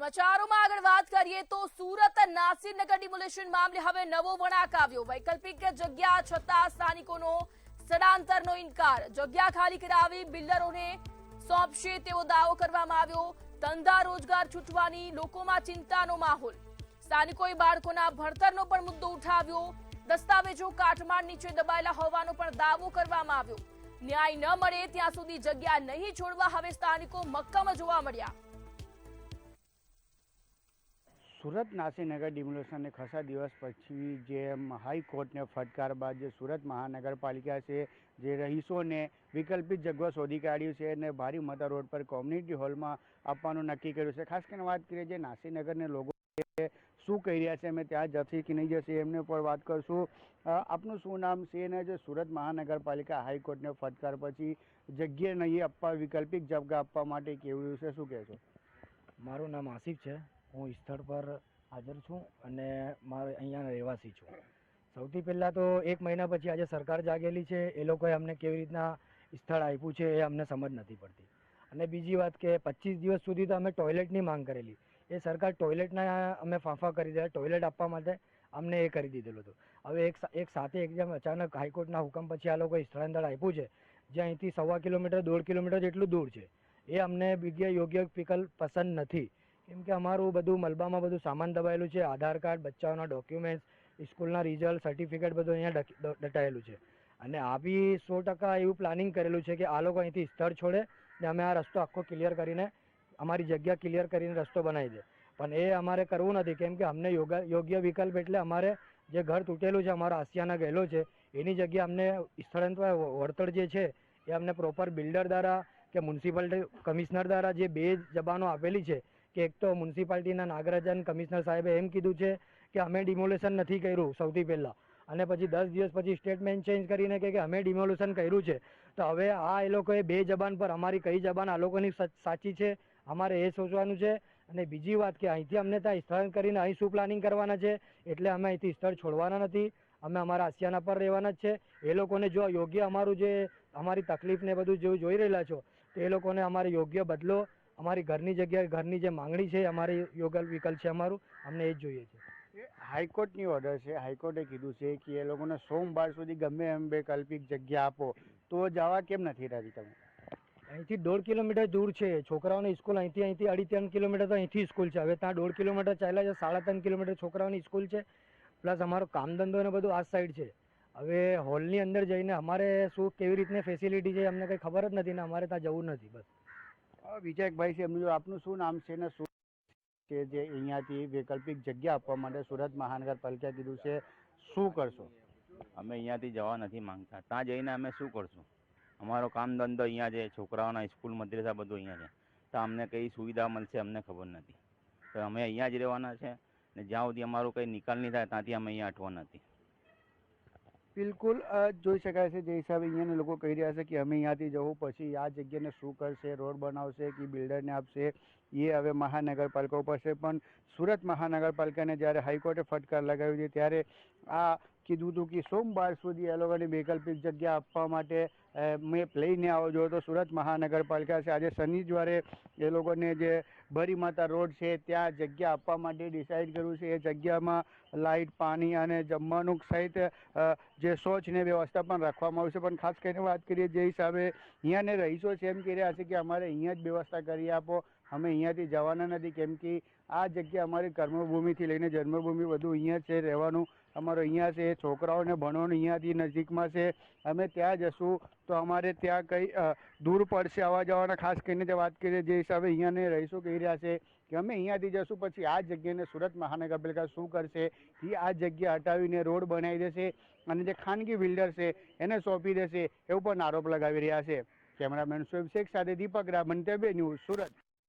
સમાચારોમાં આગળ વાત કરીએ તો સુરત નાસીરનગર ડિમોલેશન મામલે હવે નવો વળાંક આવ્યો। વૈકલ્પિક જગ્યા છતાં સ્થાનિકોનો સ્થળાંતરનો ઇનકાર। જગ્યા ખાલી કરાવી બિલ્ડરોને સોંપશે તેવો દાવો કરવામાં આવ્યો। ધંધા રોજગાર છૂટવાની લોકોમાં ચિંતાનો માહોલ। સ્થાનિકોએ બાળકોના ભણતરનો પણ મુદ્દો ઉઠાવ્યો। દસ્તાવેજો કાટમાળ નીચે દબાયેલા હોવાનો પણ દાવો કરવામાં આવ્યો। ન્યાય ન મળે ત્યાં સુધી જગ્યા નહીં છોડવા હવે સ્થાનિકો મક્કમ જોવા મળ્યા। સુરત નાસીનગર ડિમોલેશનને ખાસા દિવસ પછી જે હાઈકોર્ટને ફટકાર બાદ જે સુરત મહાનગરપાલિકા છે જે રહીશોને વૈકલ્પિક જગ્યા શોધી કાઢ્યું છે અને ભારી માતા રોડ પર કોમ્યુનિટી હોલમાં આપવાનું નક્કી કર્યું છે। ખાસ કરીને વાત કરીએ જે નાસીનગરને લોકો શું કહી રહ્યા છે, અમે ત્યાં જશે કે નહીં જશે એમને પર વાત કરશું। આપનું શું નામ છે અને જે સુરત મહાનગરપાલિકા હાઈકોર્ટને ફટકાર પછી જગ્યા નહીં આપવા વૈકલ્પિક જગ્યા આપવા માટે કેવું છે, શું કહેશો? મારું નામ આસિફ છે। હું સ્થળ પર હાજર છું અને મારે અહીંયાના રહેવાસી છું। સૌથી પહેલાં તો 1 મહિના પછી આજે સરકાર જાગેલી છે, એ લોકોએ અમને કેવી રીતના સ્થળ આપ્યું છે એ અમને સમજ નથી પડતી। અને બીજી વાત કે 25 દિવસ સુધી તો અમે ટોયલેટની માંગ કરેલી, એ સરકાર ટોયલેટના અમે ફાંફા કરી દીધા। ટોયલેટ આપવા માટે અમને એ કરી દીધેલું હતું। હવે એક સાથે એકદમ અચાનક હાઈકોર્ટના હુકમ પછી આ લોકોએ સ્થળાંતર આપ્યું છે જે અહીંથી 1.25 કિલોમીટર 1.5 કિલોમીટર જેટલું દૂર છે। એ અમને યોગ્ય વિકલ્પ પસંદ નથી, કેમ કે અમારું બધું મલબામાં બધું સામાન દબાયેલું છે। આધાર કાર્ડ, બચ્ચાઓના ડોક્યુમેન્ટ્સ, સ્કૂલના રિઝલ્ટ, સર્ટિફિકેટ બધું અહીંયા દટાયેલું છે। અને આ બી 100% એવું પ્લાનિંગ કરેલું છે કે આ લોકો અહીંથી સ્થળ છોડે ને અમે આ રસ્તો આખો ક્લિયર કરીને અમારી જગ્યા ક્લિયર કરીને રસ્તો બનાવી દે, પણ એ અમારે કરવું નથી, કેમ કે અમને યોગ્ય વિકલ્પ એટલે અમારે જે ઘર તૂટેલું છે, અમારો આસિયાના ગયેલો છે, એની જગ્યાએ અમને સ્થળાંતર વળતર જે છે એ અમને પ્રોપર બિલ્ડર દ્વારા કે મ્યુનિસિપાલિટી કમિશનર દ્વારા જે 2 જબાનો આપેલી છે કે એક તો મ્યુનિસિપાલિટીના નાગરાજન કમિશનર સાહેબે એમ કીધું છે કે અમે ડિમોલેશન નથી કર્યું સૌથી પહેલાં, અને પછી 10 દિવસ પછી સ્ટેટમેન્ટ ચેન્જ કરીને કે અમે ડિમોલેશન કર્યું છે। તો હવે આ એ લોકોએ 2 જબાન પર અમારી કઈ જબાન આ લોકોની સાચી છે અમારે એ સોચવાનું છે। અને બીજી વાત કે અહીંથી અમને ત્યાં સ્થળાંતર કરીને અહીં શું પ્લાનિંગ કરવાના છે, એટલે અમે અહીંથી સ્થળ છોડવાના નથી, અમે અમારા આસિયાના પર રહેવાના જ છે। એ લોકોને જો યોગ્ય અમારું જે અમારી તકલીફને બધું જો જોઈ રહેલા છો તો એ લોકોને અમારે યોગ્ય બદલો, અમારી ઘરની જગ્યાએ ઘરની જે માંગણી છે અમારી યોગ્ય વિકલ્પ છે અમારું, અમને એ જ જોઈએ છે। હાઈકોર્ટની ઓર્ડર છે, હાઈકોર્ટે કીધું છે કે એ લોકોને સોમવાર સુધી ગમે એમ વૈકલ્પિક જગ્યા આપો, તો જવા કેમ નથી રહેતી તમે? અહીંથી 1.5 કિલોમીટર દૂર છે, છોકરાઓની સ્કૂલ અહીંથી 2.5-3 કિલોમીટર તો અહીંથી સ્કૂલ છે। હવે ત્યાં 1.5 કિલોમીટર ચાલ્યા છે, 3.5 કિલોમીટર છોકરાઓની સ્કૂલ છે, પ્લસ અમારો કામ ધંધો ને બધું આ સાઈડ છે। હવે હોલની અંદર જઈને અમારે શું કેવી રીતની ફેસિલિટી છે અમને કંઈ ખબર જ નથી ને અમારે ત્યાં જવું નથી બસ। વિજયભાઈ છે, એમનું આપનું શું નામ છે ને શું કે જે અહીંયાથી વૈકલ્પિક જગ્યા આપવા માટે સુરત મહાનગરપાલિકા કીધું છે, શું કરશો? અમે અહીંયાથી જવા નથી માંગતા, ત્યાં જઈને અમે શું કરશું? અમારો કામ ધંધો અહીંયા છે, છોકરાઓના સ્કૂલ મદ્રેસા બધું અહીંયા છે, તો અમને કઈ સુવિધા મળશે અમને ખબર નથી। તો અમે અહીંયા જ રહેવાના છે ને જ્યાં સુધી અમારું કંઈ નિકાલ નહીં થાય ત્યાંથી અમે અહીંયા હટવા નથી। બિલકુલ જોઈ શકાય છે જે હિસાબે અહીંયાના લોકો કહી રહ્યા છે કે અમે અહીંયાથી જવું પછી આ જગ્યાને શું કરશે, રોડ બનાવશે કે બિલ્ડરને આપશે, એ હવે મહાનગરપાલિકા ઉપર છે। પણ સુરત મહાનગરપાલિકાને જ્યારે હાઈકોર્ટે ફટકાર લગાવ્યો છે ત્યારે આ કીધું હતું કે સોમવાર સુધી એ લોકોને વૈકલ્પિક જગ્યા આપવા માટે મેપ લઈને આવો જો, તો સુરત મહાનગરપાલિકા છે આજે શનિવારે એ લોકોને જે ભરી માતા રોડ છે ત્યાં જગ્યા આપવા માટે ડિસાઇડ કર્યું છે। એ જગ્યામાં લાઇટ, પાણી અને જમવાનું સહિત જે શૌચની વ્યવસ્થા પણ રાખવામાં આવશે। પણ ખાસ કરીને વાત કરીએ જે હિસાબે અહીંયાને રહીશો છે એમ કહી રહ્યા છે કે અમારે અહીંયા જ વ્યવસ્થા કરી આપો, અમે અહીંયાથી જવાના નથી, કેમ કે આ જગ્યા અમારી કર્મભૂમિથી લઈને જન્મભૂમિ બધું અહીંયા છે, રહેવાનું અમારું અહીંયા છે, છોકરાઓને ભણવાનું અહીંયાથી નજીકમાં છે, અમે ત્યાં જશું તો અમારે ત્યાં કંઈ દૂર પડશે આવવા જવાના। ખાસ કરીને જે વાત કરીએ જે હિસાબે અહીંયાને રહીશો કહી રહ્યા છે કે અમે અહીંયાથી જશું પછી આ જગ્યાને સુરત મહાનગરપાલિકા શું કરશે કે આ જગ્યા હટાવીને રોડ બનાવી દેશે અને જે ખાનગી બિલ્ડર છે એને સોંપી દેશે, એવું પણ આરોપ લગાવી રહ્યા છે। કેમેરામેન શોએબ શેખ સાથે દીપક રામન, TVB ન્યૂઝ, સુરત।